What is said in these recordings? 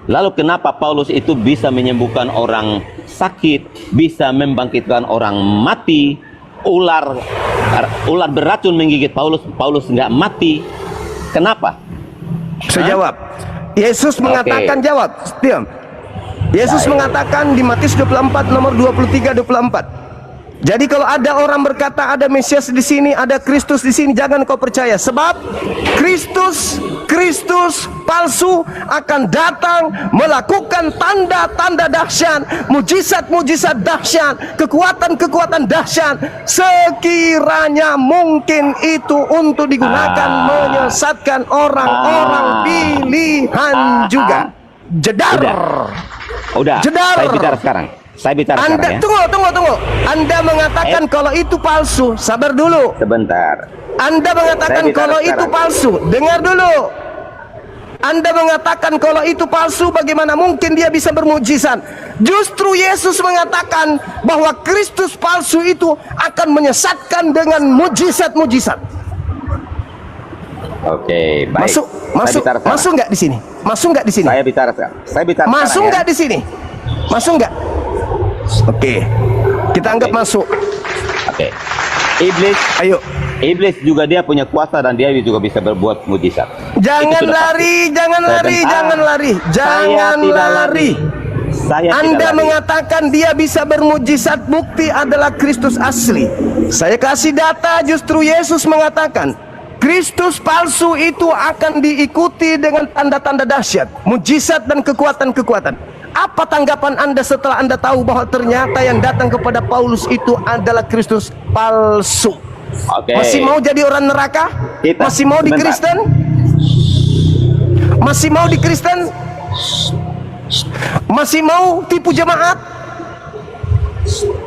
Lalu kenapa Paulus itu bisa menyembuhkan orang sakit, bisa membangkitkan orang mati, ular beracun menggigit Paulus, Paulus nggak mati? Kenapa? Saya jawab. Yesus mengatakan, jawab, diam. Yesus mengatakan di Matius 24 nomor 23-24. Jadi kalau ada orang berkata ada Mesias di sini, ada Kristus di sini, jangan kau percaya. Sebab Kristus palsu akan datang melakukan tanda-tanda dahsyat, mujizat-mujizat dahsyat, kekuatan-kekuatan dahsyat, sekiranya mungkin itu untuk digunakan menyesatkan orang-orang pilihan juga. Jedar. Udah. Jedar. Saya bicara sekarang. Saya bicara Anda, sekarang ya. Tunggu. Anda mengatakan kalau itu palsu. Sabar dulu. Sebentar. Anda mengatakan kalau sekarang. itu palsu. Dengar dulu. Anda mengatakan kalau itu palsu, bagaimana mungkin dia bisa bermujizat? Justru Yesus mengatakan bahwa Kristus palsu itu akan menyesatkan dengan mujizat-mujizat. Oke, baik. Masuk nggak di sini? Masuk nggak di sini? Saya bicara sekarang. Masuk nggak di sini? Masuk nggak? Oke, kita anggap masuk. Oke. Iblis, ayo. Iblis juga dia punya kuasa dan dia juga bisa berbuat mujizat. Jangan lari. Anda mengatakan dia bisa bermujizat, bukti adalah Kristus asli. Saya kasih data, justru Yesus mengatakan Kristus palsu itu akan diikuti dengan tanda-tanda dahsyat, mujizat dan kekuatan-kekuatan. Apa tanggapan Anda setelah Anda tahu bahwa ternyata yang datang kepada Paulus itu adalah Kristus palsu? Masih mau jadi orang neraka? Masih mau di Kristen? Masih mau di Kristen? Masih mau tipu jemaat?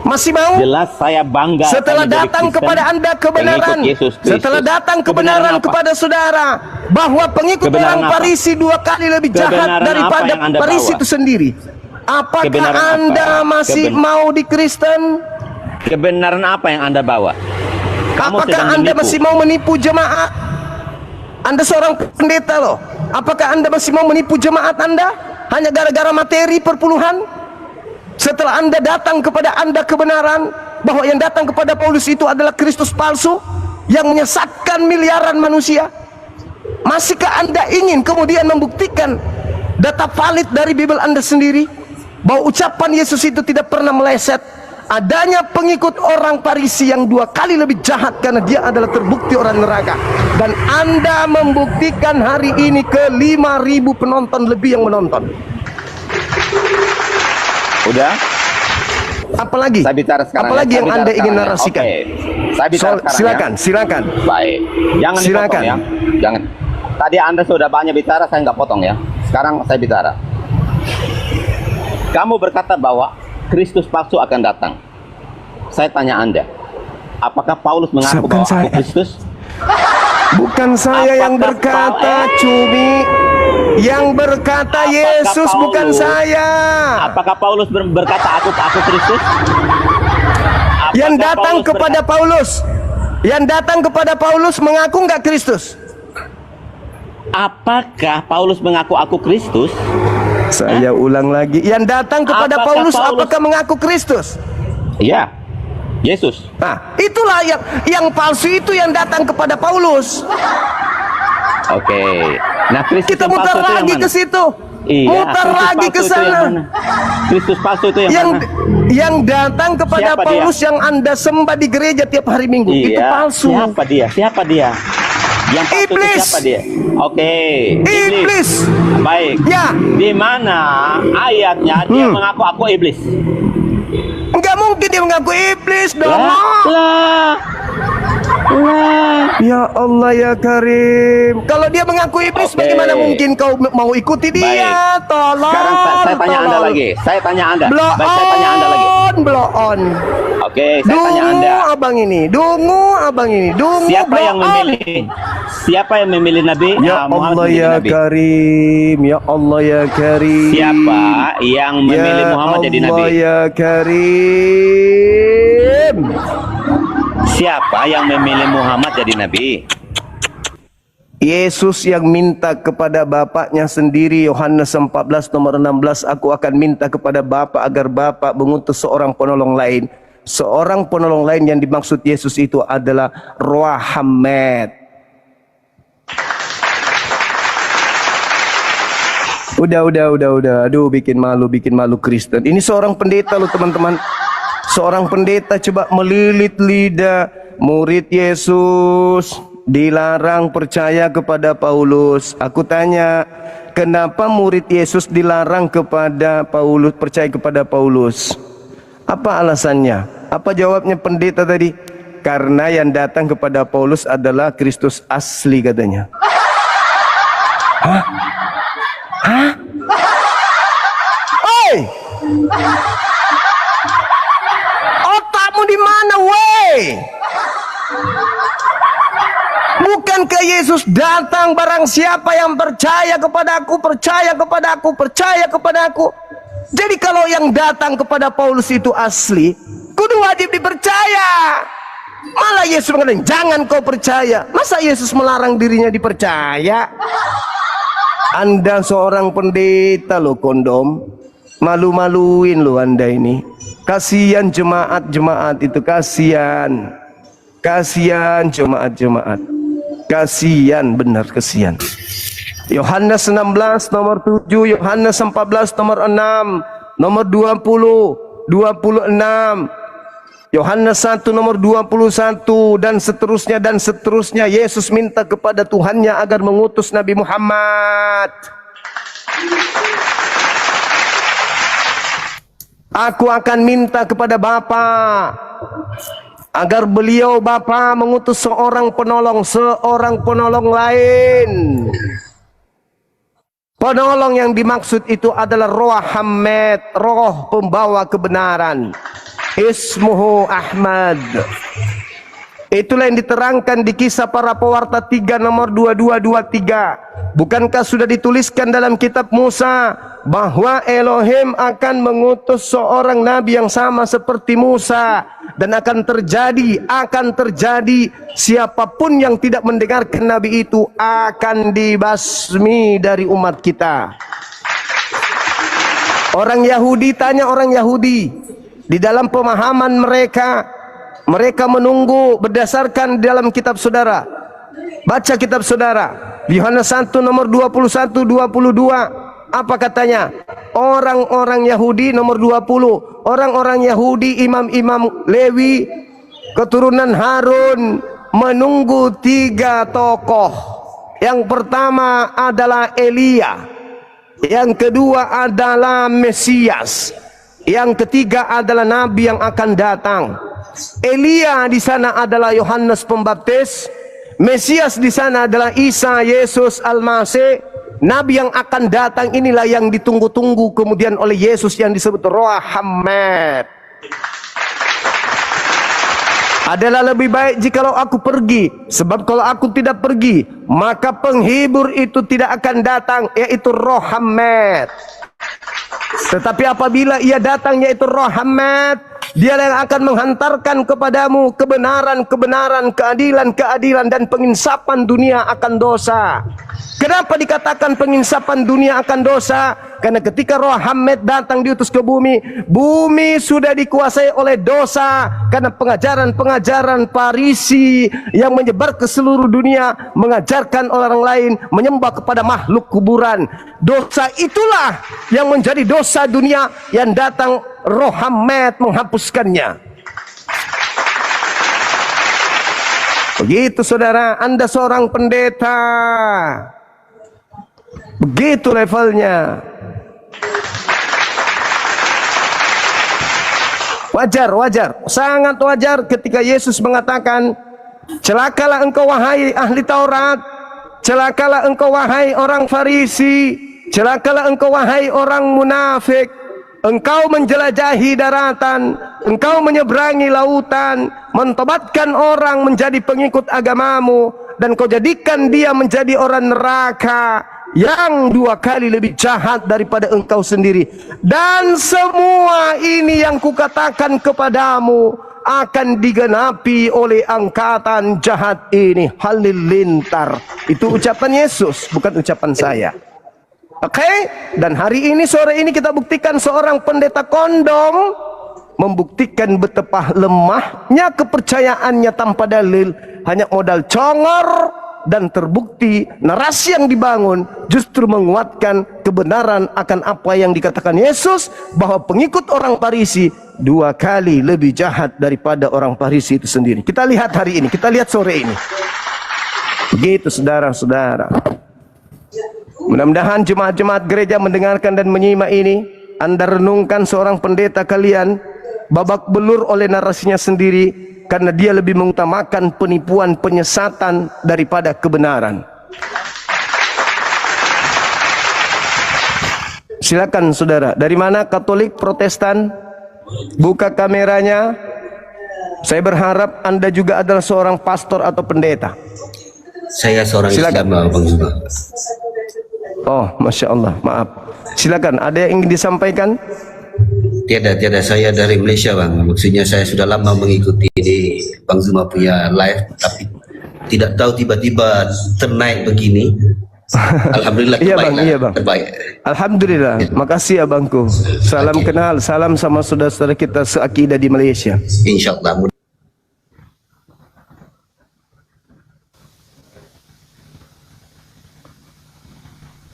Masih mau? Jelas saya bangga. Setelah datang kepada Anda kebenaran, setelah datang kebenaran kepada saudara bahwa pengikut orang Farisi 2 kali lebih jahat daripada Farisi itu sendiri. Apakah Anda masih mau di Kristen? Kebenaran apa yang Anda bawa? Apakah Anda masih mau menipu jemaat? Anda seorang pendeta loh. Apakah Anda masih mau menipu jemaat Anda hanya gara-gara materi perpuluhan? Setelah Anda datang kepada Anda kebenaran bahwa yang datang kepada Paulus itu adalah Kristus palsu yang menyesatkan miliaran manusia, masihkah Anda ingin kemudian membuktikan data valid dari Bible Anda sendiri bahwa ucapan Yesus itu tidak pernah meleset? Adanya pengikut orang Farisi yang 2 kali lebih jahat karena dia adalah terbukti orang neraka, dan Anda membuktikan hari ini ke 5.000 penonton lebih yang menonton. Udah? Apalagi? Saya bicara sekarang. Apalagi yang Anda ingin narasikan? Saya bicara sekarang. Silakan. Baik. Jangan dipotong ya. Jangan. Tadi Anda sudah banyak bicara, saya nggak potong ya. Sekarang saya bicara. Kamu berkata bahwa Kristus palsu akan datang. Saya tanya Anda, apakah Paulus mengaku bahwa aku Kristus? Bukan saya yang berkata, Cumi. Yang berkata Yesus, bukan saya. Apakah Paulus berkata aku Kristus? Yang datang kepada Paulus, mengaku nggak Kristus? Apakah Paulus mengaku aku Kristus? Saya ulang lagi. Yang datang kepada Paulus apakah mengaku Kristus? Iya, Yesus. Nah, itulah yang palsu itu yang datang kepada Paulus. Oke. Nah, Kristus kita mutar lagi ke situ. Iya, mutar lagi ke sana. Kristus palsu itu yang mana? Yang datang kepada Siapa Paulus dia? yang Anda sembah di gereja tiap hari Minggu, iya, itu palsu. Siapa dia? Yang palsu Iblis. itu siapa dia? Oke. Iblis. Baik. Ya. Di mana ayatnya dia mengaku aku iblis? Enggak mungkin dia mengaku iblis dong. Lah. Ya Allah ya Karim. Kalau dia mengaku iblis, bagaimana mungkin kau mau ikuti dia? Baik. Tolong. Sekarang saya tanya Anda lagi. Saya tanya Anda. Baik, saya tanya Anda lagi. Blow on. Oke, saya tanya Anda. Abang ini. Dungu. Siapa yang memilih? Siapa yang memilih Nabi? Ya Allah ya Karim. Ya Allah ya Karim. Siapa yang memilih Muhammad jadi Nabi? Ya Allah ya Karim. Siapa yang memilih Muhammad jadi Nabi? Yesus yang minta kepada Bapaknya sendiri, Yohanes 14 nomor 16, aku akan minta kepada Bapa agar Bapa mengutus seorang penolong lain. Seorang penolong lain yang dimaksud Yesus itu adalah Roh Hamed. Udah. Aduh, bikin malu Kristen. Ini seorang pendeta loh teman-teman. Seorang pendeta coba melilit lidah murid Yesus. Dilarang percaya kepada Paulus. Aku tanya, kenapa murid Yesus dilarang kepada Paulus, percaya kepada Paulus? Apa alasannya? Apa jawabnya pendeta tadi? Karena yang datang kepada Paulus adalah Kristus asli katanya. Hah? Hah? Oi! Otakmu di mana, weh? Bukankah Yesus datang barang siapa yang percaya kepadaku, percaya kepadaku, percaya kepadaku. Jadi kalau yang datang kepada Paulus itu asli, kudu wajib dipercaya. Malah Yesus mengatakan, jangan kau percaya. Masa Yesus melarang dirinya dipercaya? Anda seorang pendeta loh kondom. Malu-maluin loh Anda ini. Kasihan jemaat-jemaat itu, kasihan. Kasihan jemaat-jemaat. Kasihan, benar kasihan. Yohanes 16 nomor 7, Yohanes 14 nomor 6, nomor 20, 26, Yohanes 1 nomor 21 dan seterusnya. Yesus minta kepada Tuhannya agar mengutus Nabi Muhammad. Aku akan minta kepada Bapa agar beliau Bapa mengutus seorang penolong lain. Penolong yang dimaksud itu adalah Roh Hamed, roh pembawa kebenaran. Ismuhu Ahmad. Itulah yang diterangkan di Kisah Para Pewarta 3 nomor 2223. Bukankah sudah dituliskan dalam kitab Musa bahwa Elohim akan mengutus seorang nabi yang sama seperti Musa, dan akan terjadi siapapun yang tidak mendengarkan nabi itu akan dibasmi dari umat kita. Orang Yahudi tanya orang Yahudi, di dalam pemahaman mereka menunggu berdasarkan dalam kitab saudara. Baca kitab saudara. Yohanes 1 nomor 21 22. Apa katanya? Orang-orang Yahudi nomor 20. Orang-orang Yahudi, imam-imam Lewi, keturunan Harun menunggu 3 tokoh. Yang pertama adalah Elia. Yang kedua adalah Mesias. Yang ketiga adalah nabi yang akan datang. Elia di sana adalah Yohanes Pembaptis. Mesias di sana adalah Isa Yesus Al-Masih. Nabi yang akan datang inilah yang ditunggu-tunggu kemudian oleh Yesus yang disebut Roh Hamed. Adalah lebih baik jikalau aku pergi, sebab kalau aku tidak pergi maka penghibur itu tidak akan datang, yaitu Roh Hamed. Tetapi apabila ia datang, yaitu Roh Hamed, dia yang akan menghantarkan kepadamu kebenaran, keadilan, dan penginsapan dunia akan dosa. Kenapa dikatakan penginsapan dunia akan dosa? Karena ketika Roh Hamed datang diutus ke bumi, bumi sudah dikuasai oleh dosa. Karena pengajaran-pengajaran Farisi yang menyebar ke seluruh dunia, mengajarkan orang lain menyembah kepada makhluk kuburan. Dosa itulah yang menjadi dosa dunia, yang datang Roh Hamed menghapuskannya. Begitu saudara, Anda seorang pendeta. Begitu levelnya. Wajar, sangat wajar ketika Yesus mengatakan, celakalah engkau wahai ahli Taurat, celakalah engkau wahai orang Farisi, celakalah engkau wahai orang munafik. Engkau menjelajahi daratan, engkau menyeberangi lautan, mentobatkan orang menjadi pengikut agamamu, dan kau jadikan dia menjadi orang neraka yang 2 kali lebih jahat daripada engkau sendiri. Dan semua ini yang kukatakan kepadamu akan digenapi oleh angkatan jahat ini. Halilintar. Itu ucapan Yesus, bukan ucapan saya. Oke? Dan hari ini, sore ini kita buktikan seorang pendeta kondom membuktikan betapa lemahnya kepercayaannya tanpa dalil, hanya modal congor, dan terbukti narasi yang dibangun justru menguatkan kebenaran akan apa yang dikatakan Yesus, bahwa pengikut orang Farisi 2 kali lebih jahat daripada orang Farisi itu sendiri. Kita lihat hari ini, kita lihat sore ini. Begitu saudara-saudara. Mudah-mudahan jemaat-jemaat gereja mendengarkan dan menyimak ini. Anda renungkan seorang pendeta kalian babak belur oleh narasinya sendiri, karena dia lebih mengutamakan penipuan, penyesatan daripada kebenaran. Silakan saudara, dari mana? Katolik, Protestan? Buka kameranya. Saya berharap Anda juga adalah seorang pastor atau pendeta. Saya seorang Silakan. Islam, Bang Zuma. Oh, Masya Allah, maaf. Silakan, ada yang ingin disampaikan? Tiada, saya dari Malaysia, Bang. Maksudnya saya sudah lama mengikuti ini Bang Zuma punya live, tapi tidak tahu tiba-tiba ternaik begini. Alhamdulillah Iya terbaik. bang, iya bang. Terbaik. Alhamdulillah, makasih abangku. Salam kenal, salam sama saudara-saudara kita seakidah di Malaysia. InsyaAllah.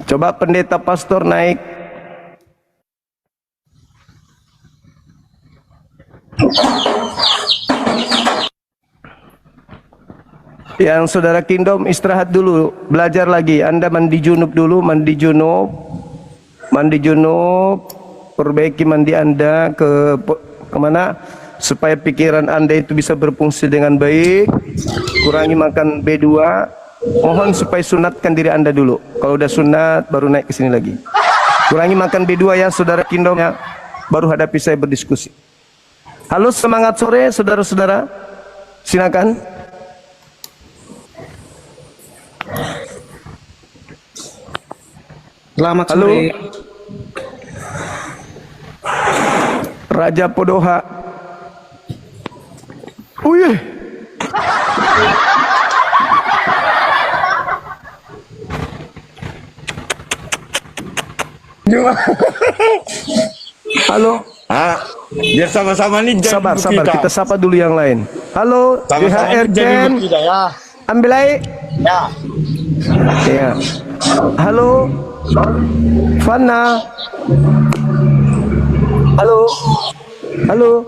Coba pendeta pastor naik. Yang saudara Kingdom istirahat dulu, belajar lagi. Anda mandi junub dulu, mandi junub, perbaiki mandi Anda kemana supaya pikiran Anda itu bisa berfungsi dengan baik. Kurangi makan B2. Mohon supaya sunatkan diri Anda dulu. Kalau udah sunat baru naik ke sini lagi. Kurangi makan B2 ya saudara Kingdom ya. Baru hadapi saya berdiskusi. Halo, semangat sore saudara-saudara. Silakan. Selamat Halo. sore. Raja Podoha. Wih. Halo. Biar sama-sama nih. Sabar, kita sapa dulu yang lain. Halo, DHR Jen. Ya. Ambilai. Ya. Ya. Halo, Fana. Halo,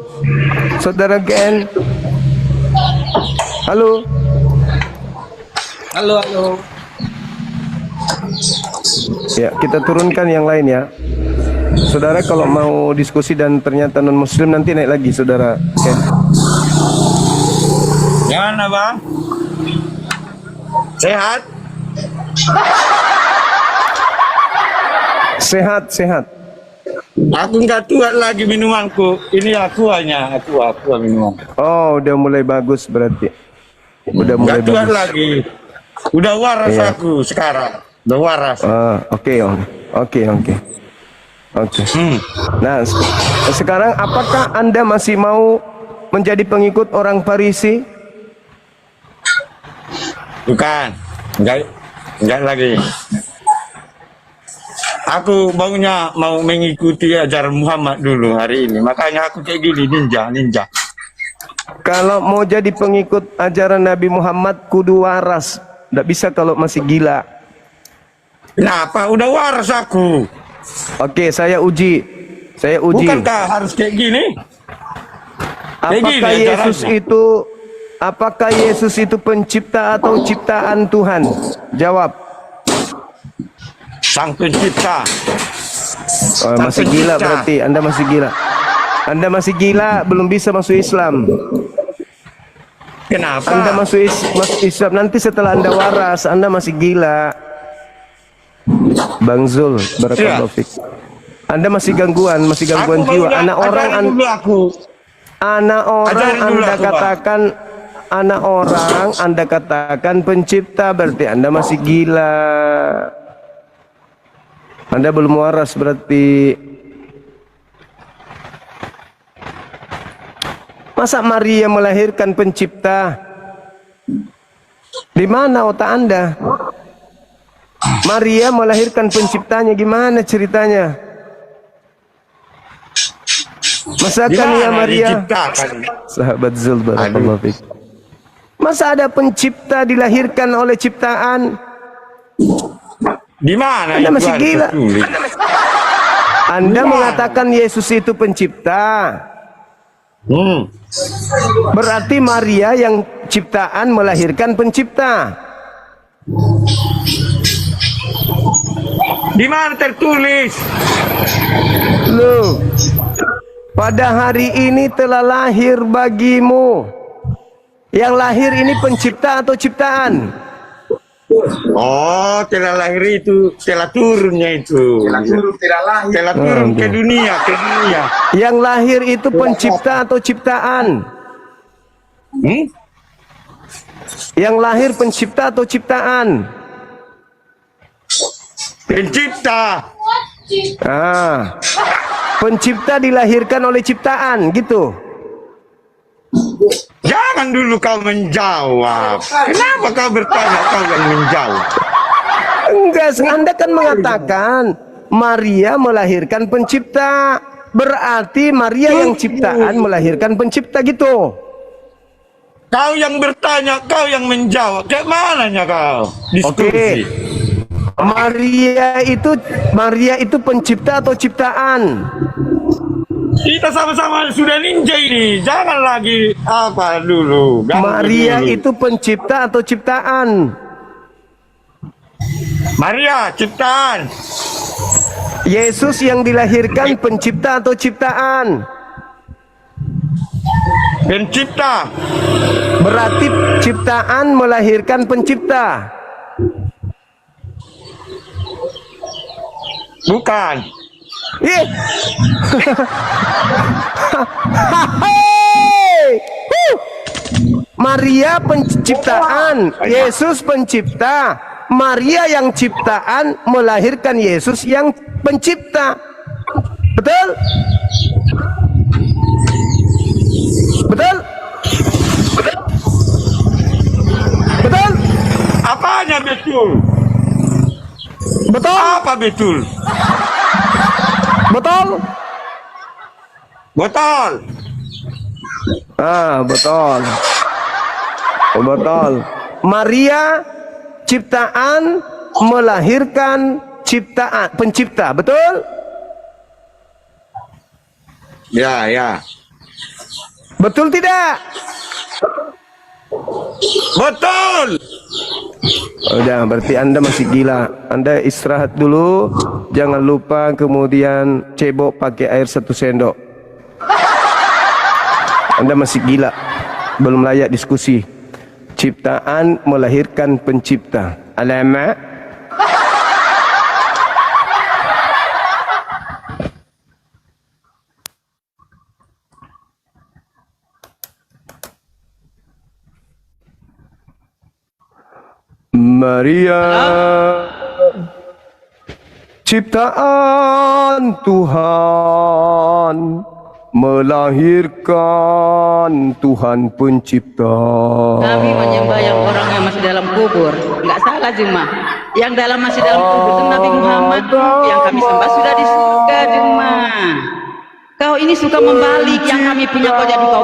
saudara Gen. Halo. Ya, kita turunkan yang lain ya. Saudara kalau mau diskusi dan ternyata non muslim nanti naik lagi saudara. Ken. Gimana bang? Sehat? Sehat. Aku nggak tuat lagi minumanku. Ini aquanya, aqua minuman. Oh, udah mulai bagus berarti. Udah mulai Nggak tuat bagus. lagi. Udah waras Iya. aku sekarang. Udah waras. Oke. Nah, sekarang apakah Anda masih mau menjadi pengikut orang Farisi? Bukan. Enggak lagi. Aku maunya mau mengikuti ajaran Muhammad dulu hari ini. Makanya aku kayak gini, ninja. Kalau mau jadi pengikut ajaran Nabi Muhammad kudu waras. Nggak bisa kalau masih gila. Kenapa? Udah waras aku. Oke, saya uji. Bukankah harus kayak gini? Apakah Yesus itu pencipta atau ciptaan Tuhan? Jawab. Sang pencipta. Oh, masih gila berarti. Anda masih gila, belum bisa masuk Islam. Kenapa? Anda masuk Islam nanti setelah Anda waras. Anda masih gila. Bang Zul, barakallahu fik. Anda masih gangguan jiwa. Anak orang Anda katakan pencipta, berarti Anda masih gila. Anda belum waras berarti. Masa Maria melahirkan pencipta? Di mana otak Anda? Maria melahirkan penciptanya, gimana ceritanya? Masakan ya Maria? Sahabat Zul, barakallahu fiik. Masa ada pencipta dilahirkan oleh ciptaan? Di mana Anda itu masih ada gila. tertulis? Anda mengatakan Yesus itu pencipta. Berarti Maria yang ciptaan melahirkan pencipta. Di mana tertulis? Loh, pada hari ini telah lahir bagimu. Yang lahir ini pencipta atau ciptaan? Oh, telah lahir itu, telah turunnya itu. Telah turun ke dunia, ke dunia. Yang lahir itu pencipta atau ciptaan? Yang lahir pencipta atau ciptaan? Pencipta. Ah, pencipta dilahirkan oleh ciptaan, gitu. Jangan dulu kau menjawab. Kenapa kau bertanya, kau yang menjawab? Enggak, Anda kan mengatakan Maria melahirkan pencipta. Berarti Maria yang ciptaan melahirkan pencipta, gitu. Kau yang bertanya, kau yang menjawab. Kayak mananya kau? Oke. Diskusi. Maria itu pencipta atau ciptaan? Kita sama-sama sudah ninja ini. Jangan lagi apa dulu. Ganggu Maria dulu. itu pencipta atau ciptaan? Maria ciptaan. Yesus yang dilahirkan pencipta atau ciptaan? Pencipta. Berarti ciptaan melahirkan pencipta. Bukan. Ih. Maria penciptaan, Yesus pencipta. Maria yang ciptaan melahirkan Yesus yang pencipta. Betul? Betul? Betul? Apanya betul? Betul? Apa betul? Betul? Betul. Ah, betul. Oh, betul. Maria ciptaan melahirkan ciptaan, pencipta, betul? Ya, ya. Betul tidak? Betul. Udah, berarti Anda masih gila. Anda istirahat dulu. Jangan lupa kemudian cebok pakai air 1 sendok. Anda masih gila. Belum layak diskusi. Ciptaan melahirkan pencipta. Alamak. Maria, ciptaan Tuhan, melahirkan Tuhan pencipta. Kami menyembah yang orang yang masih dalam kubur. Enggak salah Jemaah. Yang masih dalam kubur itu Nabi Muhammad. Yang kami sembah sudah di surga Jemaah. Kau ini suka membalik, yang kami punya kau jadi kau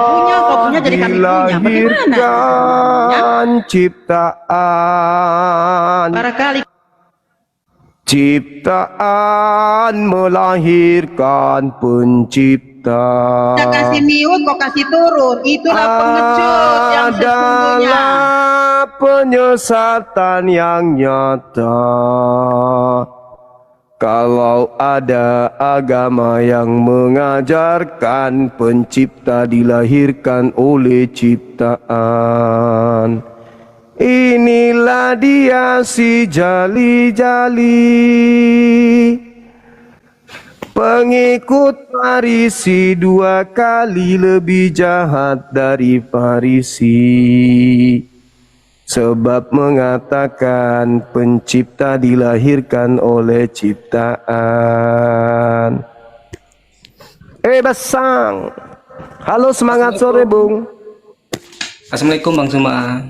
punya jadi kami punya. Bagaimana? Ciptaan, Barangkali ciptaan melahirkan pencipta. kita kasih miut, kau kasih turun. Itulah pengecut yang sesungguhnya. Adalah penyesatan yang nyata. Kalau ada agama yang mengajarkan pencipta dilahirkan oleh ciptaan, inilah dia si jali-jali, pengikut Farisi 2 kali lebih jahat dari Farisi. Sebab mengatakan pencipta dilahirkan oleh ciptaan. Basang, Halo, semangat sore, Bung. Assalamualaikum Bang Zuma.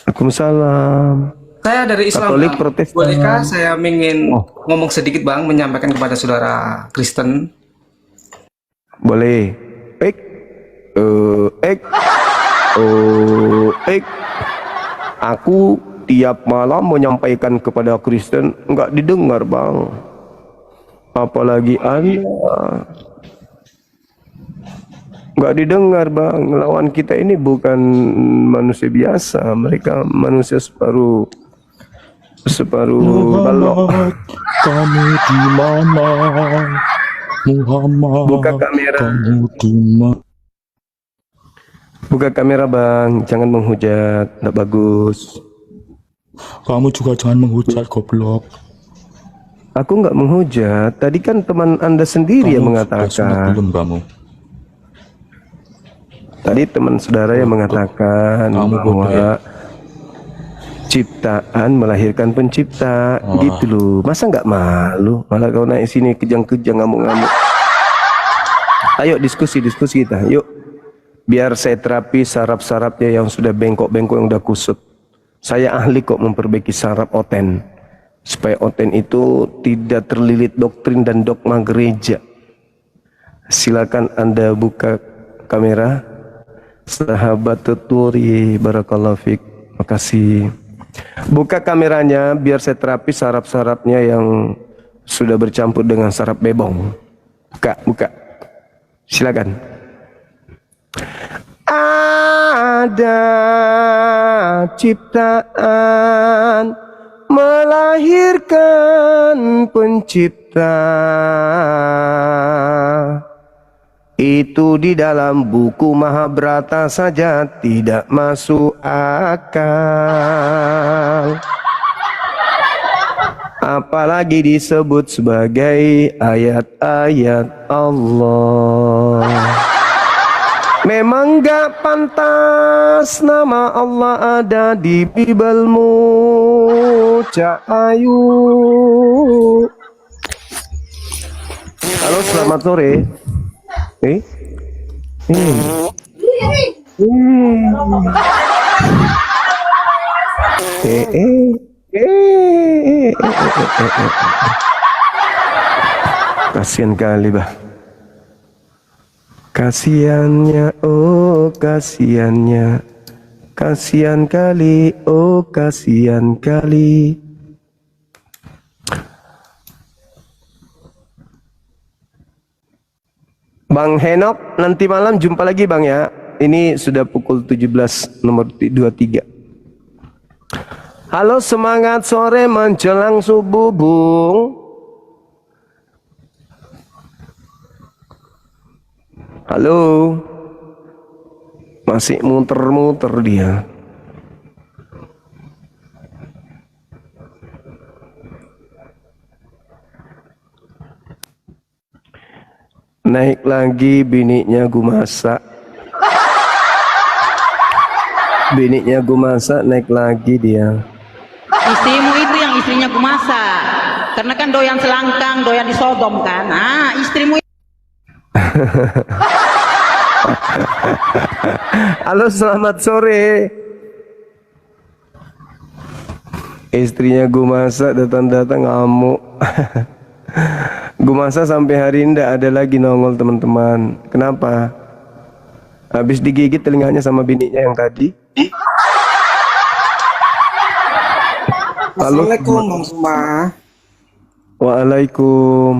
Waalaikumsalam. Saya dari Islam, Katolik, Bang. Protestan. Bolehkah saya ingin Oh. ngomong sedikit Bang, menyampaikan kepada saudara Kristen? Boleh. Ek. Ek. Ek. Aku tiap malam menyampaikan kepada Kristen, enggak didengar, Bang. Apalagi Anda. Enggak didengar, Bang. Lawan kita ini bukan manusia biasa. Mereka manusia separuh balok. Kamu di mana? Muhammad. Buka kamera. Kamu di mana? Buka kamera, Bang. Jangan menghujat. Enggak bagus. Kamu juga jangan menghujat, goblok. Aku enggak menghujat. Tadi kan teman Anda sendiri yang Sudah sunat mengatakan. belum kamu? Tadi teman saudara yang mengatakan Kamu bodoh bahwa ya? ciptaan melahirkan pencipta, gitu loh. Masa nggak malu? Malah kau naik sini kejang-kejang ngamuk-ngamuk. Ayo diskusi kita, yuk. Biar saya terapi saraf-sarafnya yang sudah bengkok-bengkok, yang udah kusut. Saya ahli kok memperbaiki saraf oten, supaya oten itu tidak terlilit doktrin dan dogma gereja. Silakan Anda buka kamera. Sahabat tuturi, barakallahu fiik. Makasih. Buka kameranya biar saya terapi saraf-sarafnya yang sudah bercampur dengan saraf bebong. Buka. Silakan. Ada ciptaan melahirkan pencipta. Itu di dalam buku Mahabharata saja tidak masuk akal. Apalagi disebut sebagai ayat-ayat Allah. Memang gak pantas nama Allah ada di Bibelmu, Cak Ayu. Halo, selamat sore. Kasian kali, bah. Kasiannya, oh kasiannya. Kasian kali, oh kasian kali. Bang Henok, nanti malam jumpa lagi, Bang, ya. Ini sudah pukul 17 nomor 23. Halo, semangat sore menjelang subuh, Bung. Halo. Masih muter-muter dia. Naik lagi biniknya gua masak. Biniknya gua masak, naik lagi dia. Istrimu itu yang istrinya ku masak. Karena kan doyan selangkang, doyan di Sodom kan. Ah, istrimu. Halo, selamat sore. Istrinya gua masak, datang-datang ngamuk. Gua masak sampai hari ini ndak ada lagi nongol, teman-teman. Kenapa? Habis digigit telinganya sama biniknya yang tadi. Halo. Assalamualaikum Bang Zuma. Waalaikum.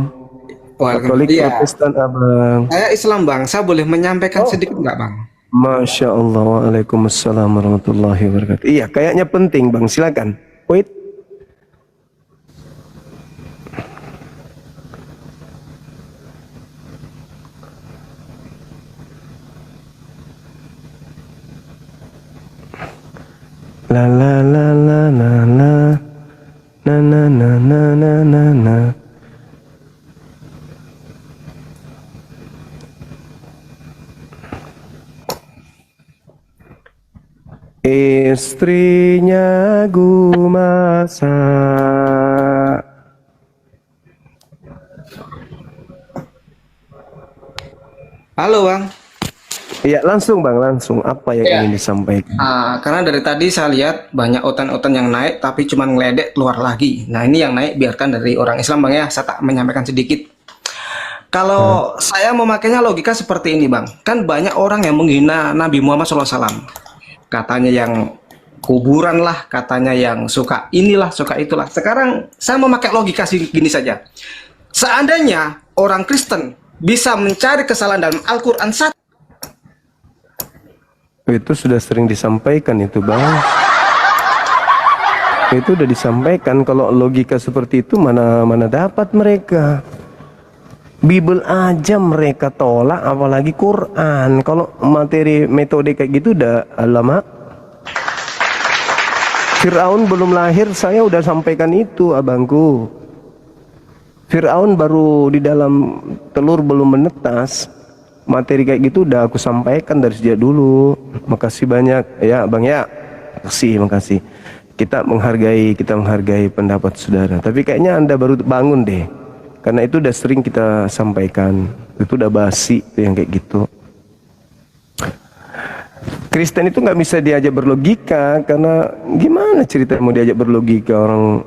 Katolik, Iya. Protestan, Abang. Saya Islam Bang, saya boleh menyampaikan sedikit nggak Bang? Masya Allah. Waalaikumsalam warahmatullahi wabarakatuh. Iya, kayaknya penting, Bang. Silakan. Wait. La la la la la la na na na na na na na. Istrinya Gumasa. Halo Bang. Iya, langsung Bang, langsung. Apa yang Iya. ingin disampaikan? Karena dari tadi saya lihat banyak otan-otan yang naik tapi cuma ngeledek keluar lagi. Nah ini yang naik biarkan dari orang Islam Bang ya. Saya tak menyampaikan sedikit. Kalau saya memakainya logika seperti ini Bang. Kan banyak orang yang menghina Nabi Muhammad SAW. Katanya yang kuburan lah, katanya yang suka inilah, suka itulah. Sekarang saya memakai logika gini saja. Seandainya orang Kristen bisa mencari kesalahan dalam Al-Quran Itu sudah sering disampaikan itu Bang. Itu udah disampaikan. Kalau logika seperti itu mana dapat mereka. Bible aja mereka tolak, apalagi Quran. Kalau materi metode kayak gitu udah lama. Fir'aun belum lahir saya udah sampaikan itu abangku. Fir'aun baru di dalam telur belum menetas. Materi kayak gitu udah aku sampaikan dari sejak dulu. Makasih banyak ya Bang ya. Makasih. Kita menghargai pendapat saudara. Tapi kayaknya Anda baru bangun deh. Karena itu udah sering kita sampaikan. Itu udah basi tuh yang kayak gitu. Kristen itu nggak bisa diajak berlogika, karena gimana cerita mau diajak berlogika, orang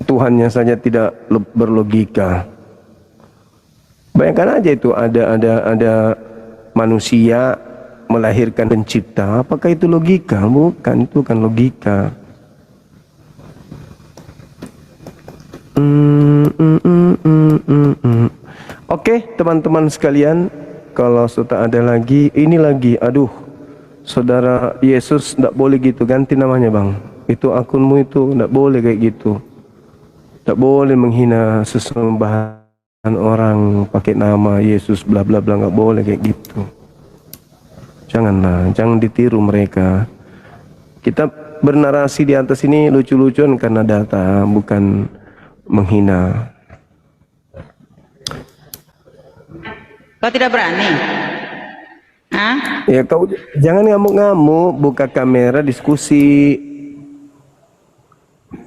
Tuhannya saja tidak berlogika. Bayangkan aja itu ada manusia melahirkan pencipta, apakah itu logika? Bukan, itu kan logika. Oke, teman-teman sekalian, kalau sudah ada lagi, ini lagi, aduh, saudara Yesus tidak boleh gitu, ganti namanya Bang. Itu akunmu itu tidak boleh kayak gitu. Tidak boleh menghina sesembahan orang pakai nama Yesus bla bla bla, nggak boleh kayak gitu. Janganlah, jangan ditiru mereka. Kita bernarasi di atas ini lucu-lucuan karena data, bukan menghina. Kau tidak berani? Hah? Ya kau jangan ngamuk-ngamuk, buka kamera diskusi.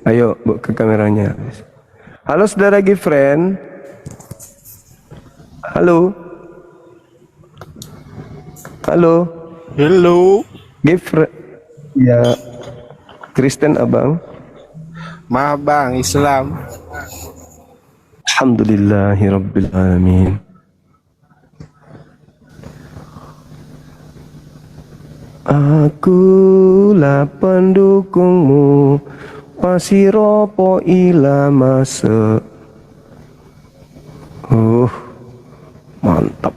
Ayo buka kameranya. Halo saudara Gifren. Halo. Halo. Hello. Gifren. Ya. Kristen abang. Maaf bang, Islam. Alhamdulillahirabbil alamin. Akulah pendukungmu, pasiropo ilamase. Mantap.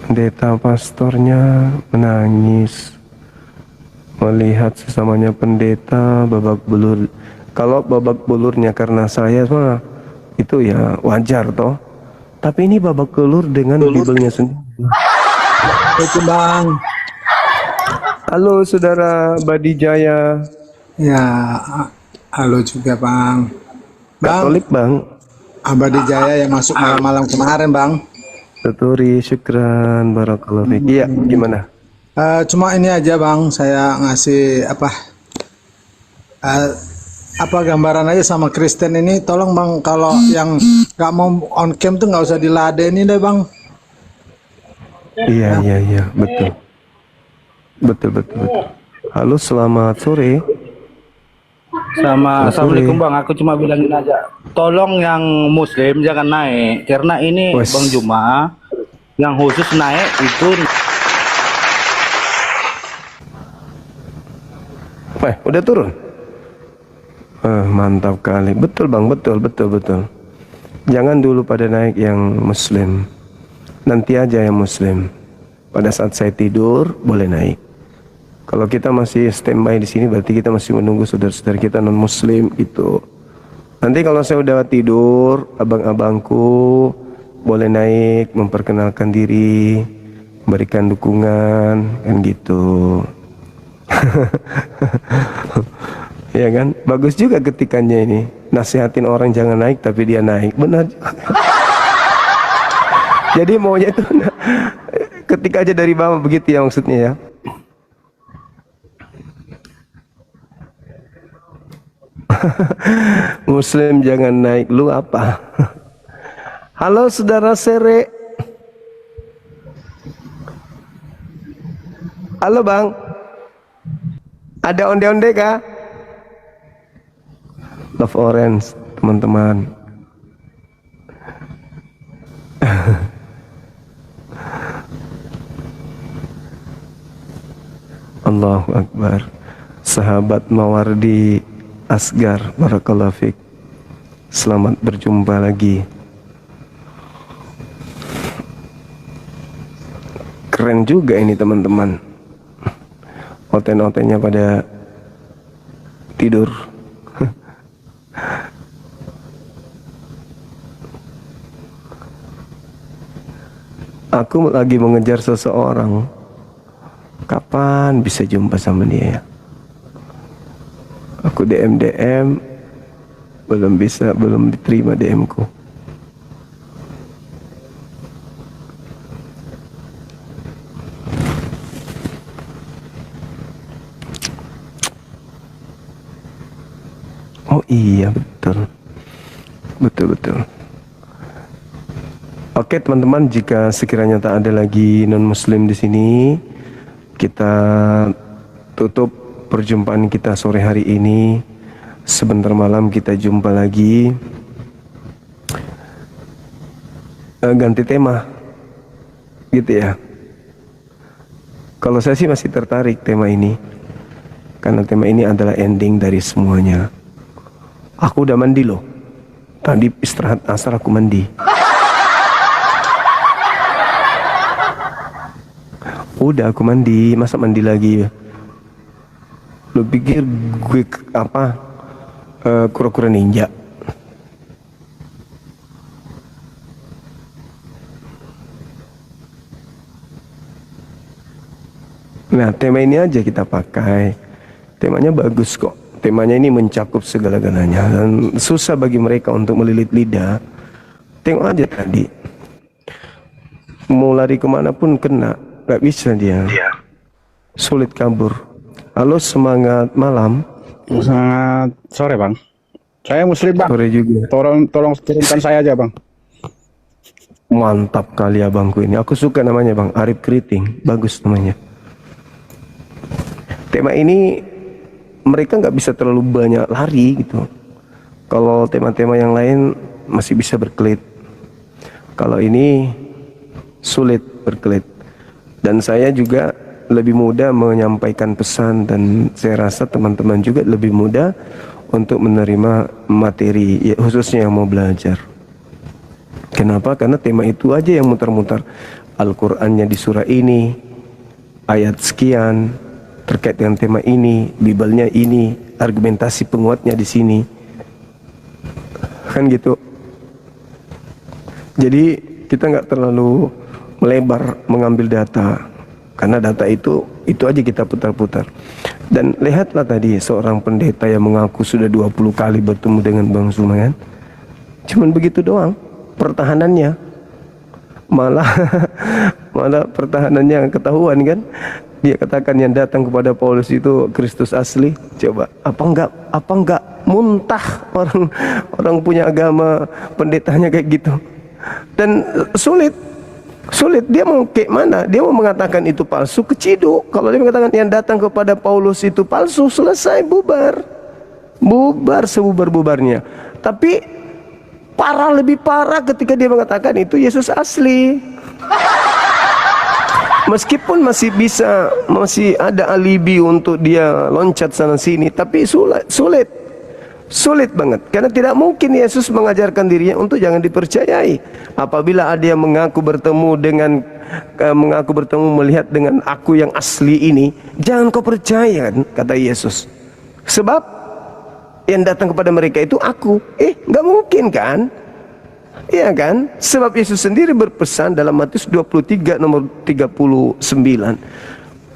Pendeta pastornya menangis melihat sesamanya pendeta babak belur. Kalau babak belurnya karena saya mah itu ya wajar toh. Tapi ini babak belur dengan Bible-nya sendiri. Itu bang. Halo saudara Badijaya. Ya, halo juga bang. Katolik bang. Abadi Jaya yang masuk malam-malam kemarin bang. Tuturi, syukran, barakallahu fiik. Iya, gimana? Cuma ini aja bang, saya ngasih apa gambaran aja sama Kristen ini. Tolong bang, kalau yang nggak mau on cam tuh nggak usah diladenin deh bang. Iya, betul. Halo, selamat sore. Assalamualaikum bang, aku cuma bilangin aja, tolong yang muslim jangan naik, karena ini Bang Juma yang khusus naik itu. Udah turun? Mantap kali, betul bang, betul. Jangan dulu pada naik yang muslim, nanti aja yang muslim. Pada saat saya tidur boleh naik. Kalau kita masih standby di sini berarti kita masih menunggu saudara-saudara kita non muslim itu. Nanti kalau saya udah tidur, abang-abangku boleh naik memperkenalkan diri, memberikan dukungan kan gitu. Ya kan? Bagus juga ketikannya ini. Nasihatin orang jangan naik tapi dia naik. Benar. Jadi maunya itu ketika aja dari bawah begitu ya maksudnya ya. Muslim jangan naik, lu apa? Halo saudara Sere. Halo bang. Ada onde-onde kah? Love Orange teman-teman. Allahu Akbar. Sahabat Mawardi Asgar, barakallahu fiik. Selamat berjumpa lagi. Keren juga ini teman-teman. Oten-otennya pada tidur. Aku lagi mengejar seseorang. Kapan bisa jumpa sama dia ya? Aku DM belum diterima DM-ku. Oh iya betul. Oke teman-teman, jika sekiranya tak ada lagi non-muslim di sini, kita tutup perjumpaan kita sore hari ini. Sebentar malam kita jumpa lagi. Ganti tema, gitu ya. Kalau saya sih masih tertarik tema ini, karena tema ini adalah ending dari semuanya. Aku udah mandi loh. Tadi istirahat asar aku mandi. Udah aku mandi, masa mandi lagi ya? Lu pikir gue apa? Kura-kura ninja? Nah, tema ini aja kita pakai. Temanya bagus kok. Temanya ini mencakup segala-galanya dan susah bagi mereka untuk melilit lidah. Tengok aja tadi. Mau lari kemana pun kena. Gak bisa dia. Sulit kabur. Halo, semangat malam. Sangat sore bang. Saya muslim bang. Sore juga. Tolong turunkan saya aja bang. Mantap kali abangku ini. Aku suka namanya bang. Arif Keriting. Bagus namanya. Tema ini mereka nggak bisa terlalu banyak lari gitu. Kalau tema-tema yang lain masih bisa berkelit. Kalau ini sulit berkelit. Dan saya juga lebih mudah menyampaikan pesan, dan saya rasa teman-teman juga lebih mudah untuk menerima materi, ya, khususnya yang mau belajar. Kenapa? Karena tema itu aja yang muter-muter. Al-Qur'annya di surah ini, ayat sekian terkait dengan tema ini, Bibalnya ini, argumentasi penguatnya di sini. Kan gitu. Jadi kita nggak terlalu melebar mengambil data, karena data itu aja kita putar-putar. Dan lihatlah tadi seorang pendeta yang mengaku sudah 20 kali bertemu dengan Bang Zuma kan. Cuman begitu doang pertahanannya. Malah pertahanannya ketahuan kan. Dia katakan yang datang kepada Paulus itu Kristus asli. Coba apa enggak muntah orang punya agama pendetanya kayak gitu. Dan sulit dia mau kayak mana? Dia mau mengatakan itu palsu, keciduk. Kalau dia mengatakan yang datang kepada Paulus itu palsu, selesai, bubar sebubar-bubarnya. Tapi lebih parah ketika dia mengatakan itu Yesus asli. Meskipun masih ada alibi untuk dia loncat sana sini, tapi sulit banget, karena tidak mungkin Yesus mengajarkan dirinya untuk jangan dipercayai. Apabila ada yang mengaku bertemu melihat dengan aku yang asli ini, jangan kau percaya, kata Yesus. Sebab yang datang kepada mereka itu aku. Nggak mungkin kan? Iya kan? Sebab Yesus sendiri berpesan dalam Matius 23 nomor 39,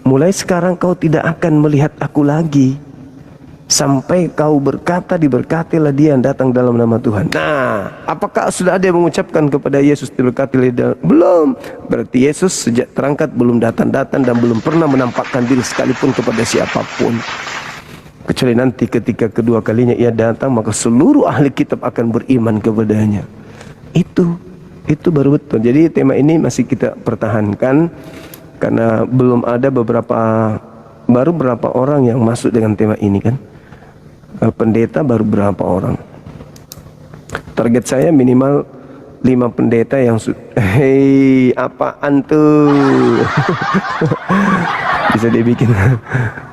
mulai sekarang kau tidak akan melihat aku lagi. sampai kau berkata diberkatilah dia yang datang dalam nama Tuhan. Nah, apakah sudah ada yang mengucapkan kepada Yesus diberkatilah dia? Belum. Berarti Yesus sejak terangkat belum datang-datang dan belum pernah menampakkan diri sekalipun kepada siapapun. Kecuali nanti ketika kedua kalinya ia datang, maka seluruh ahli kitab akan beriman kepadanya. Itu baru betul. Jadi tema ini masih kita pertahankan karena belum ada baru berapa orang yang masuk dengan tema ini kan. Pendeta baru berapa orang. Target saya minimal 5 pendeta yang hei, apaan tuh? Bisa dibikin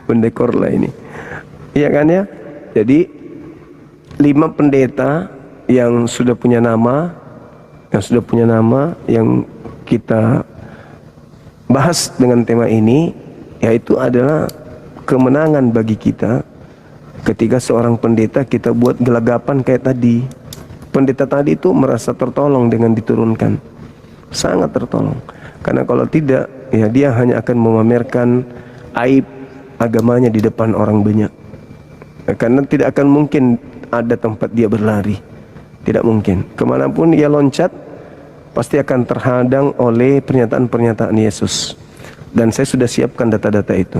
pendekor lah ini. Iya kan ya? Jadi 5 pendeta yang sudah punya nama, yang kita bahas dengan tema ini, yaitu adalah kemenangan bagi kita ketika seorang pendeta kita buat gelagapan kayak tadi. Pendeta tadi itu merasa tertolong dengan diturunkan, sangat tertolong. Karena kalau tidak, ya dia hanya akan memamerkan aib agamanya di depan orang banyak. Karena tidak akan mungkin ada tempat dia berlari, tidak mungkin. Kemanapun ia loncat, pasti akan terhadang oleh pernyataan-pernyataan Yesus. Dan saya sudah siapkan data-data itu.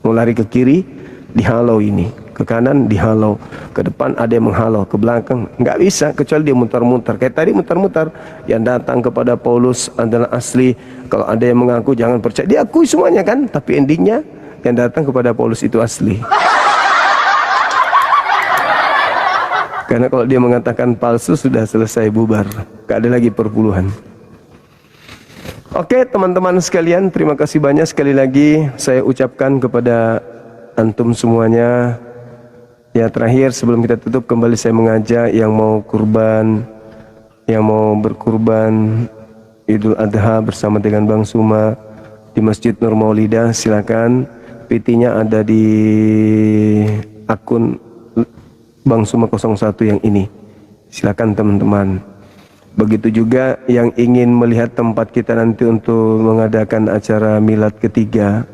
Mau lari ke kiri, dihalau ini. Ke kanan dihalau, ke depan ada yang menghalau, ke belakang nggak bisa kecuali dia mutar-mutar. Kayak tadi mutar-mutar, yang datang kepada Paulus adalah asli. Kalau ada yang mengaku jangan percaya, diakui semuanya kan, tapi endingnya yang datang kepada Paulus itu asli. Karena kalau dia mengatakan palsu sudah selesai, bubar, nggak ada lagi perpuluhan. Oke teman-teman sekalian, terima kasih banyak sekali lagi saya ucapkan kepada antum semuanya. Ya, terakhir sebelum kita tutup, kembali saya mengajak yang mau kurban, yang mau berkurban Idul Adha bersama dengan Bang Suma di Masjid Nur Maulidah, silakan. PT-nya ada di akun Bang Suma 01 yang ini. Silakan teman-teman. Begitu juga yang ingin melihat tempat kita nanti untuk mengadakan acara milad ketiga.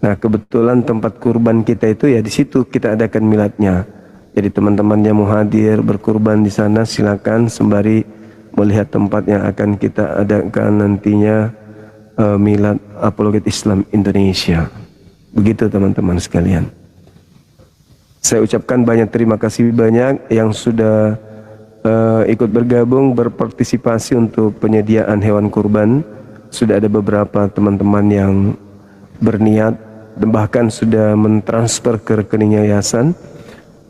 Nah, kebetulan tempat kurban kita itu ya di situ kita adakan miladnya. Jadi teman-teman yang mau hadir berkurban di sana silakan, sembari melihat tempat yang akan kita adakan nantinya milad Apologet Islam Indonesia. Begitu teman-teman sekalian. Saya ucapkan banyak terima kasih banyak yang sudah ikut bergabung berpartisipasi untuk penyediaan hewan kurban. Sudah ada beberapa teman-teman yang berniat dan bahkan sudah mentransfer ke rekening yayasan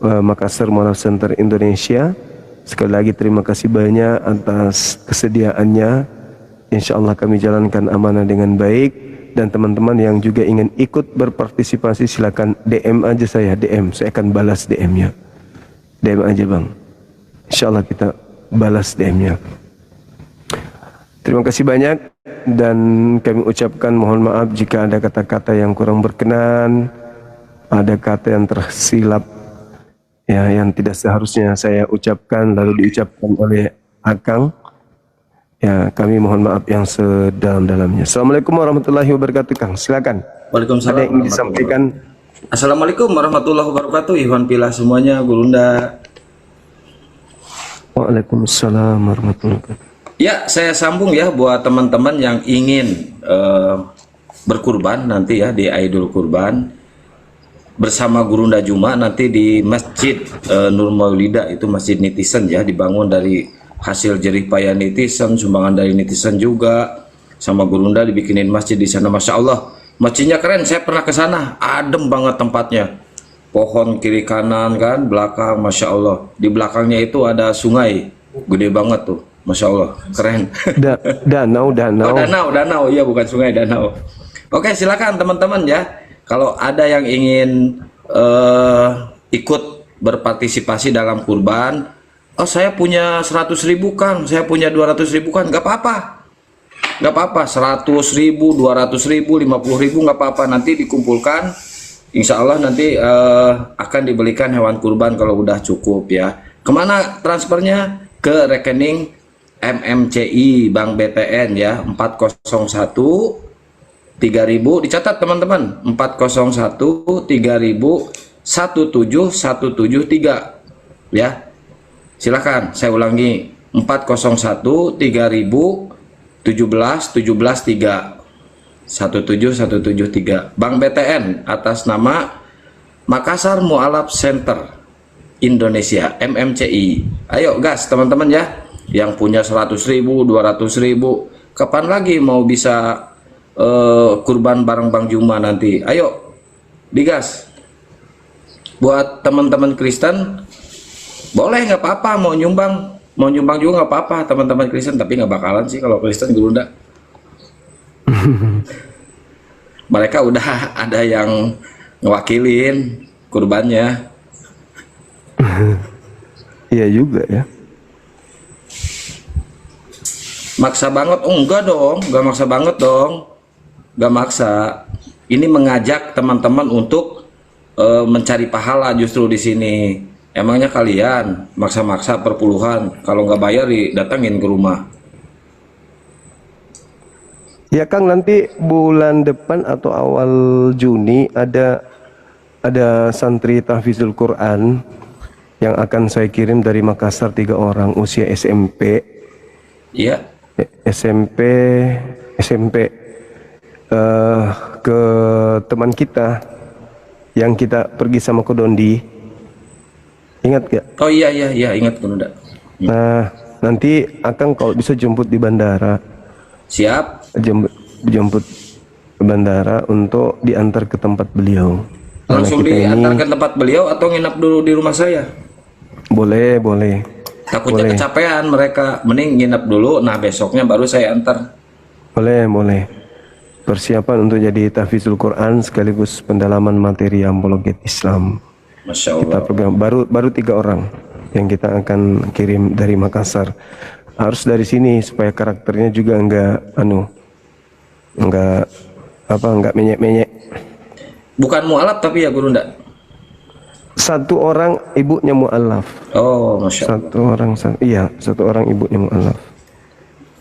Makassar Moral Center Indonesia. Sekali lagi terima kasih banyak atas kesediaannya. Insya Allah kami jalankan amanah dengan baik. Dan teman-teman yang juga ingin ikut berpartisipasi silakan DM aja saya, saya akan balas DM-nya. DM aja bang, insya Allah kita balas DM-nya. Terima kasih banyak dan kami ucapkan mohon maaf jika ada kata-kata yang kurang berkenan, ada kata yang tersilap ya, yang tidak seharusnya saya ucapkan lalu diucapkan oleh Akang. Ya, kami mohon maaf yang sedalam-dalamnya. Assalamualaikum warahmatullahi wabarakatuh, Kang. Silakan. Waalaikumsalam. Ada yang ingin disampaikan? Assalamualaikum warahmatullahi wabarakatuh. Ikhwan Pilah semuanya, Gurunda. Waalaikumsalam warahmatullahi wabarakatuh. Ya, saya sambung ya buat teman-teman yang ingin berkurban nanti ya di Idul Kurban bersama Gurunda Juma nanti di Masjid Nur Maulidah, itu Masjid Netizen ya, dibangun dari hasil jerih payah netizen, sumbangan dari netizen juga, sama Gurunda dibikinin masjid di sana. Masya Allah, masjidnya keren. Saya pernah ke sana, adem banget tempatnya, pohon kiri kanan kan, belakang, Masya Allah. Di belakangnya itu ada sungai, gede banget tuh. Masya Allah, keren. Danau. Oh, danau, iya bukan sungai, danau. Oke, silakan teman-teman ya. Kalau ada yang ingin ikut berpartisipasi dalam kurban, oh saya punya 100.000 Kang, saya punya 200.000 Kang, nggak apa-apa. Nggak apa-apa, 100.000, 200.000, 50.000 nggak apa-apa. Nanti dikumpulkan, insya Allah nanti akan dibelikan hewan kurban kalau udah cukup ya. Kemana transfernya? Ke rekening MMCI Bank BTN ya, 401 3000, dicatat teman-teman, 401 3000 17173 ya. Silakan saya ulangi 401 3000 17 3 17173 Bank BTN atas nama Makassar Mualaf Center Indonesia MMCI. Ayo gas teman-teman ya, yang punya 100.000 200.000 kapan lagi mau bisa kurban bareng Bang Juma nanti, ayo digas. Buat teman-teman Kristen boleh, nggak apa-apa, mau nyumbang juga nggak apa-apa teman-teman Kristen, tapi nggak bakalan sih kalau Kristen Gurunda. Mereka udah ada yang ngewakilin kurbannya. Iya juga ya. Maksa banget? Oh, enggak dong, nggak maksa banget dong, nggak maksa. Ini mengajak teman-teman untuk mencari pahala justru di sini. Emangnya kalian maksa-maksa perpuluhan, kalau nggak bayar didatangin ke rumah. Ya Kang, nanti bulan depan atau awal Juni ada santri tahfizul Quran yang akan saya kirim dari Makassar, 3 orang usia SMP. Iya. SMP ke teman kita yang kita pergi sama ke Dondi. Ingat gak? Oh iya ingat Gurunda. Nah, nanti Akang kalau bisa jemput di bandara. Siap. Jemput ke bandara untuk diantar ke tempat beliau. Langsung diantar ke tempat beliau atau nginap dulu di rumah saya? Boleh. Takutnya kecapean mereka, mending nginap dulu, nah besoknya baru saya antar. Boleh. Persiapan untuk jadi tahfizul Quran sekaligus pendalaman materi apologet Islam. Masya Allah. Kita program baru 3 orang yang kita akan kirim dari Makassar. Harus dari sini supaya karakternya juga enggak menyek-menyek. Bukan mualaf tapi ya Gurunda. 1 orang ibunya mualaf. Oh, Masya Allah. 1 orang ibunya mualaf.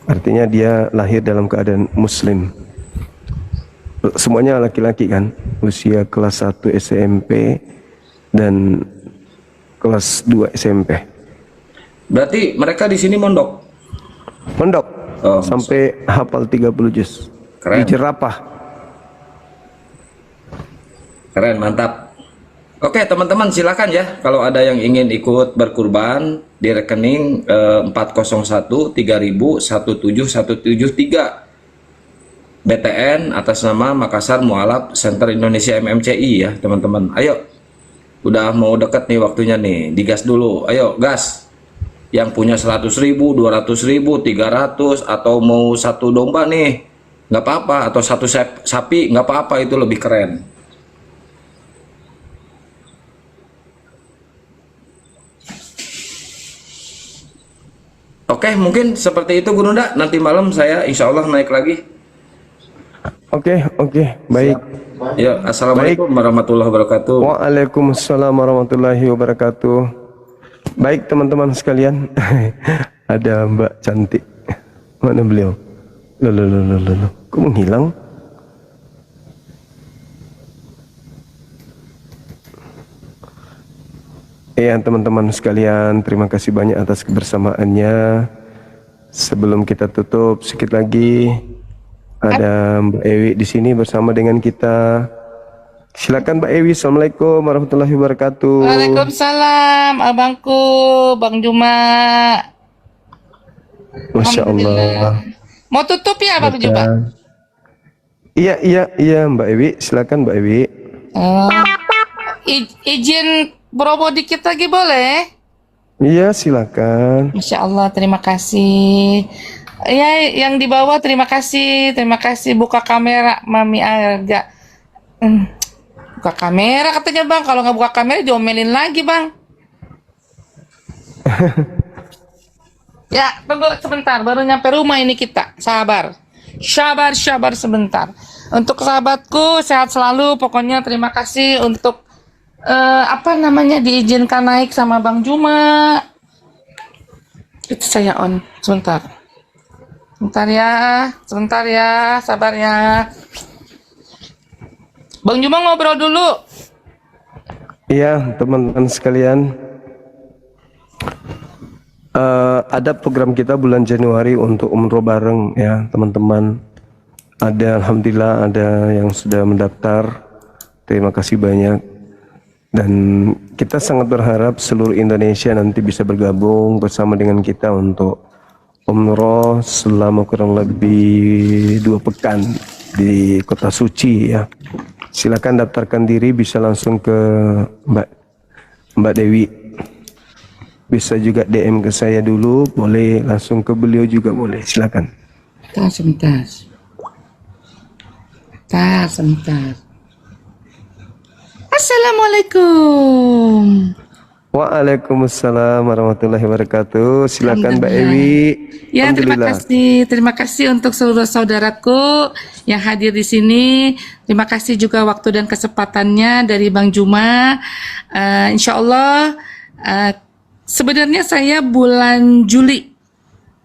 Artinya dia lahir dalam keadaan muslim. Semuanya laki-laki kan, usia kelas 1 SMP dan kelas 2 SMP. Berarti mereka di sini mondok. Oh, Sampai hafal 30 juz. Keren. Di Jerapah. Keren, mantap. Oke teman-teman, silakan ya kalau ada yang ingin ikut berkurban di rekening 401 3000 17173 BTN atas nama Makassar Mualaf Center Indonesia MMCI ya teman-teman. Ayo, udah mau deket nih waktunya nih, digas dulu. Ayo gas. Yang punya 100.000 200.000 300 atau mau 1 domba nih nggak apa-apa, atau 1 sapi nggak apa-apa, itu lebih keren. Oke, mungkin seperti itu Gurunda. Nanti malam saya insya Allah naik lagi. Oke, baik. Ya, assalamualaikum warahmatullahi wabarakatuh. Waalaikumsalam warahmatullahi wabarakatuh. Baik teman-teman sekalian, ada Mbak cantik. Mana beliau? Loh, kok menghilang? Ya teman-teman sekalian, terima kasih banyak atas kebersamaannya. Sebelum kita tutup, sedikit lagi ada Mbak Ewi di sini bersama dengan kita. Silakan Mbak Ewi. Assalamualaikum warahmatullahi wabarakatuh. Waalaikumsalam abangku, Bang Juma. Masya Allah. Mau tutup ya Bang Juma? Iya Mbak Ewi. Silakan Mbak Ewi. Izin promo dikit lagi boleh? Iya silakan. Masya Allah, terima kasih. Ya, yang di bawah terima kasih. Buka kamera, Mami Arga. Buka kamera katanya Bang. Kalau nggak buka kamera diomelin lagi Bang. Ya, tunggu sebentar. Baru nyampe rumah ini kita. Sabar sebentar. Untuk sahabatku sehat selalu. Pokoknya terima kasih untuk diizinkan naik sama Bang Juma. Itu saya on. Sebentar ya, sabar ya. Bang Juma ngobrol dulu. Iya, teman-teman sekalian, ada program kita bulan Januari untuk umroh bareng ya teman-teman. Ada, alhamdulillah ada yang sudah mendaftar. Terima kasih banyak. Dan kita sangat berharap seluruh Indonesia nanti bisa bergabung bersama dengan kita untuk umroh selama kurang lebih 2 pekan di Kota Suci ya. Silakan daftarkan diri, bisa langsung ke Mbak Dewi. Bisa juga DM ke saya dulu, boleh langsung ke beliau juga boleh. Silakan. Sebentar. Assalamualaikum. Waalaikumsalam warahmatullahi wabarakatuh. Silakan Mbak Ewi. Ya, terima kasih untuk seluruh saudaraku yang hadir di sini. Terima kasih juga waktu dan kesempatannya dari Bang Juma. Insya Allah, sebenarnya saya bulan Juli,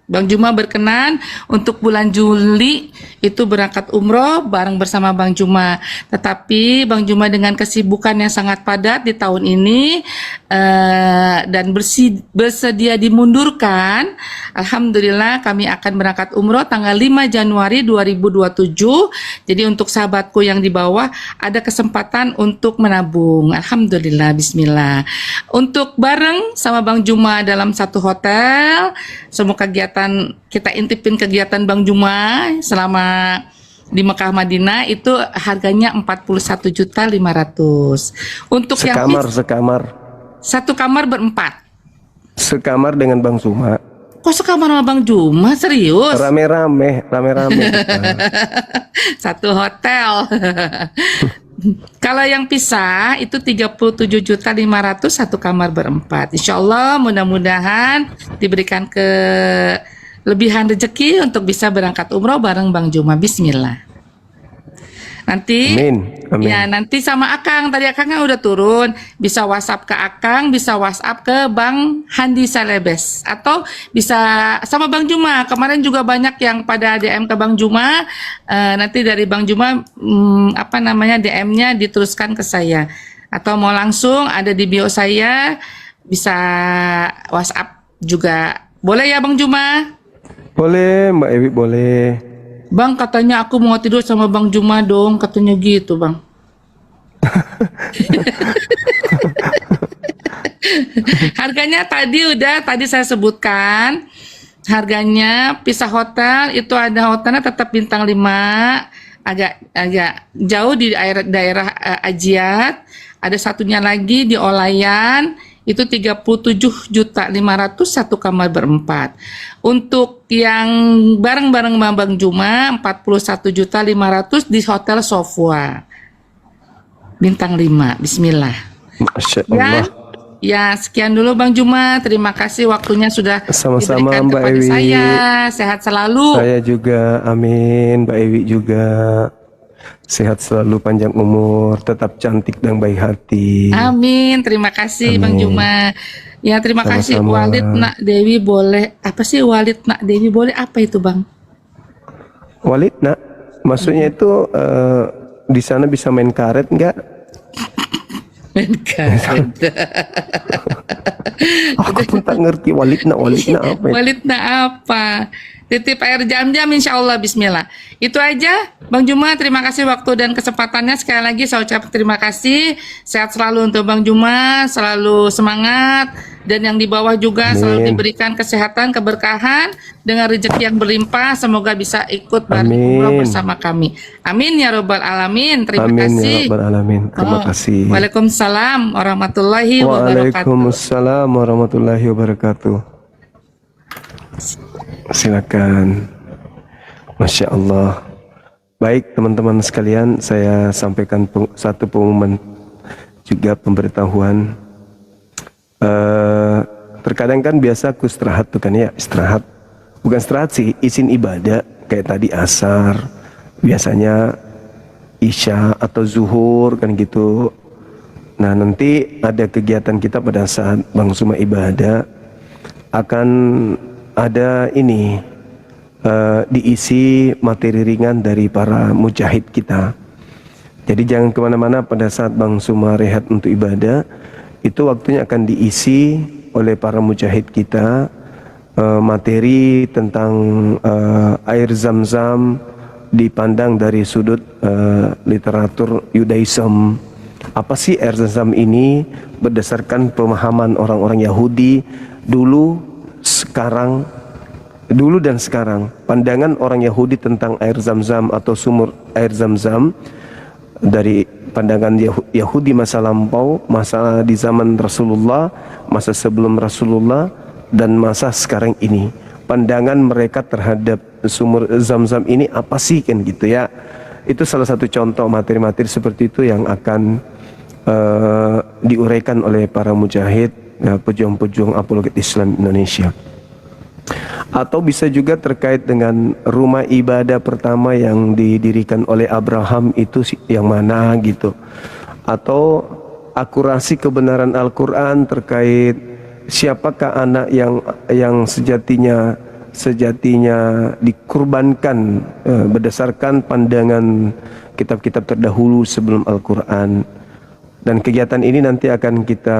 Bang Juma berkenan untuk bulan Juli itu berangkat umroh bareng bersama Bang Juma. Tetapi Bang Juma dengan kesibukan yang sangat padat di tahun ini dan bersedia dimundurkan, alhamdulillah kami akan berangkat umroh tanggal 5 Januari 2027. Jadi untuk sahabatku yang di bawah ada kesempatan untuk menabung. Alhamdulillah, bismillah. Untuk bareng sama Bang Juma dalam satu hotel, semua kegiatan kita intipin kegiatan Bang Juma selama di Mekah Madinah itu harganya 41.500.000. Untuk sekamar. Satu kamar berempat. Sekamar dengan Bang Juma. Kok sekamar sama Bang Juma? Serius? Rame-rame. Satu hotel. Kalau yang pisah itu 37.500.000 satu kamar berempat. Insya Allah mudah-mudahan diberikan kelebihan rezeki untuk bisa berangkat umroh bareng Bang Juma. Bismillah. Nanti, Amin. Ya nanti sama Akang. Tadi Akang kan udah turun. Bisa WhatsApp ke Akang, bisa WhatsApp ke Bang Handi Salebes, atau bisa sama Bang Juma. Kemarin juga banyak yang pada DM ke Bang Juma. Nanti dari Bang Juma DM-nya diteruskan ke saya. Atau mau langsung ada di bio saya, bisa WhatsApp juga. Boleh ya Bang Juma? Boleh Mbak Ewi, boleh. Bang, katanya aku mau tidur sama Bang Juma dong, katanya gitu Bang. Harganya tadi saya sebutkan. Harganya pisah hotel itu ada hotelnya tetap bintang 5, agak jauh di daerah Ajiat. Ada satunya lagi di Olayan, itu 37.500.000 satu kamar berempat. Untuk yang bareng-bareng Bang Juma 41.500.000 di Hotel Sofwa bintang 5. Bismillah. Masya Allah. Ya sekian dulu Bang Juma. Terima kasih waktunya sudah sama-sama diberikan Mbak kepada Ewi. saya. Sehat selalu. Saya juga, amin. Mbak Ewi juga sehat selalu, panjang umur, tetap cantik dan baik hati. Amin. Terima kasih Bang Juma. Ya terima kasih. Sama-sama. Walid Nak Dewi boleh apa sih? Walid Nak Dewi boleh apa itu Bang? Walid Nak, maksudnya itu di sana bisa main karet nggak? Main karet. Aku pun tak ngerti Walid Nak apa itu? Walid Nak apa? Titip air jam-jam insya Allah. Bismillah. Itu aja Bang Juma, terima kasih waktu dan kesempatannya. Sekali lagi saya ucap terima kasih. Sehat selalu untuk Bang Juma, selalu semangat. Dan yang di bawah juga selalu diberikan kesehatan, keberkahan, dengan rezeki yang berlimpah. Semoga bisa ikut bareng umroh bersama kami. Amin ya robbal alamin. Terima kasih. Ya robbal alamin. Terima kasih. Waalaikumsalam warahmatullahi wabarakatuh. Waalaikumsalam warahmatullahi wabarakatuh. Silakan. Masya Allah. Baik teman-teman sekalian, saya sampaikan satu pengumuman juga, pemberitahuan. Terkadang kan biasa aku istirahat tuh kan ya, istirahat. Bukan istirahat sih, izin ibadah kayak tadi asar, biasanya isya atau zuhur kan gitu. Nah nanti ada kegiatan kita pada saat Bang Suma ibadah akan ada ini diisi materi ringan dari para mujahid kita. Jadi jangan kemana-mana pada saat Bang Suma rehat untuk ibadah. Itu waktunya akan diisi oleh para mujahid kita, materi tentang air zam-zam dipandang dari sudut literatur Yudaism. Apa sih air zam-zam ini berdasarkan pemahaman orang-orang Yahudi dulu dan sekarang. Pandangan orang Yahudi tentang air zam-zam atau sumur air zam-zam dari pandangan Yahudi masa lampau, masa di zaman Rasulullah, masa sebelum Rasulullah, dan masa sekarang ini. Pandangan mereka terhadap sumur zam-zam ini apa sih kan gitu ya. Itu salah satu contoh materi-materi seperti itu yang akan diuraikan oleh para mujahid, pejuang-pejuang apologet Islam Indonesia. Atau bisa juga terkait dengan rumah ibadah pertama yang didirikan oleh Abraham itu yang mana gitu. Atau akurasi kebenaran Al-Quran terkait siapakah anak yang sejatinya dikurbankan berdasarkan pandangan kitab-kitab terdahulu sebelum Al-Quran. Dan kegiatan ini nanti akan kita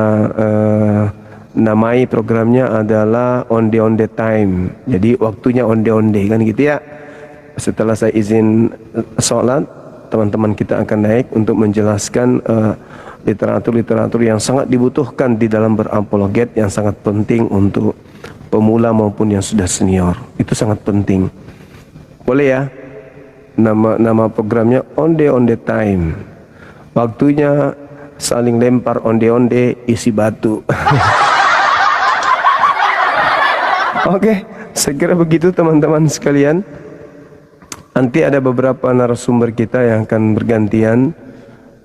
namai programnya adalah onde time. Jadi waktunya onde kan gitu ya. Setelah saya izin sholat, teman-teman kita akan naik untuk menjelaskan literatur-literatur yang sangat dibutuhkan di dalam berapologet, yang sangat penting untuk pemula maupun yang sudah senior. Itu sangat penting. Boleh ya? Nama programnya onde time. Waktunya saling lempar onde isi batu. Oke, saya kira begitu teman-teman sekalian. Nanti ada beberapa narasumber kita yang akan bergantian.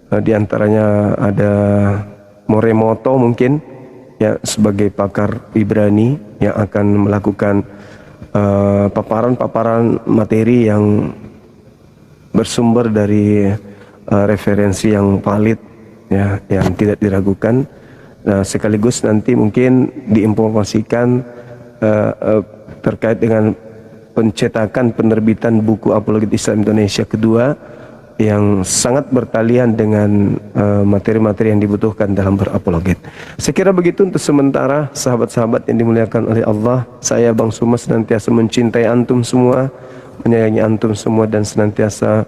Di antaranya ada Moremoto mungkin ya sebagai pakar Ibrani yang akan melakukan paparan materi yang bersumber dari referensi yang valid ya, yang tidak diragukan. Nah, sekaligus nanti mungkin diinformasikan terkait dengan pencetakan penerbitan buku Apologet Islam Indonesia kedua yang sangat bertalian dengan materi-materi yang dibutuhkan dalam berapologet. Saya kira begitu untuk sementara, sahabat-sahabat yang dimuliakan oleh Allah. Saya Bang Suma senantiasa mencintai antum semua, menyayangi antum semua, dan senantiasa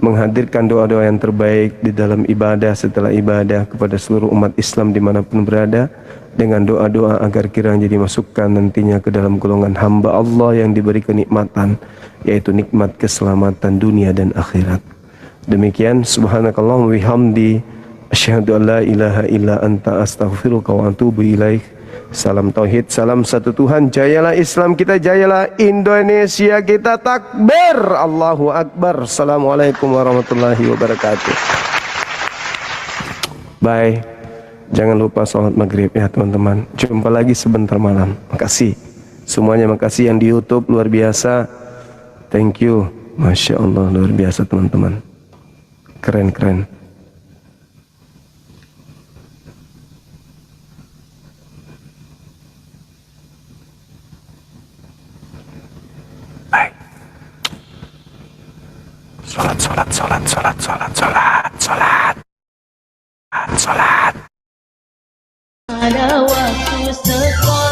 menghadirkan doa-doa yang terbaik di dalam ibadah setelah ibadah kepada seluruh umat Islam dimanapun berada, dengan doa-doa agar kiranya dimasukkan nantinya ke dalam golongan hamba Allah yang diberi kenikmatan, yaitu nikmat keselamatan dunia dan akhirat. Demikian, subhanakallahumma wihamdi asyhadu an la ilaha illa anta astaghfiruka wa atubu ilaik. Salam tauhid, salam satu Tuhan. Jayalah Islam kita, jayalah Indonesia kita. Takbir, Allahu Akbar. Assalamualaikum warahmatullahi wabarakatuh. Bye. Jangan lupa sholat maghrib ya teman-teman. Jumpa lagi sebentar malam. Makasih semuanya, makasih yang di YouTube, luar biasa. Thank you, Masya Allah, luar biasa teman-teman. Keren-keren. Baik. Sholat. Ada waktu sekolah.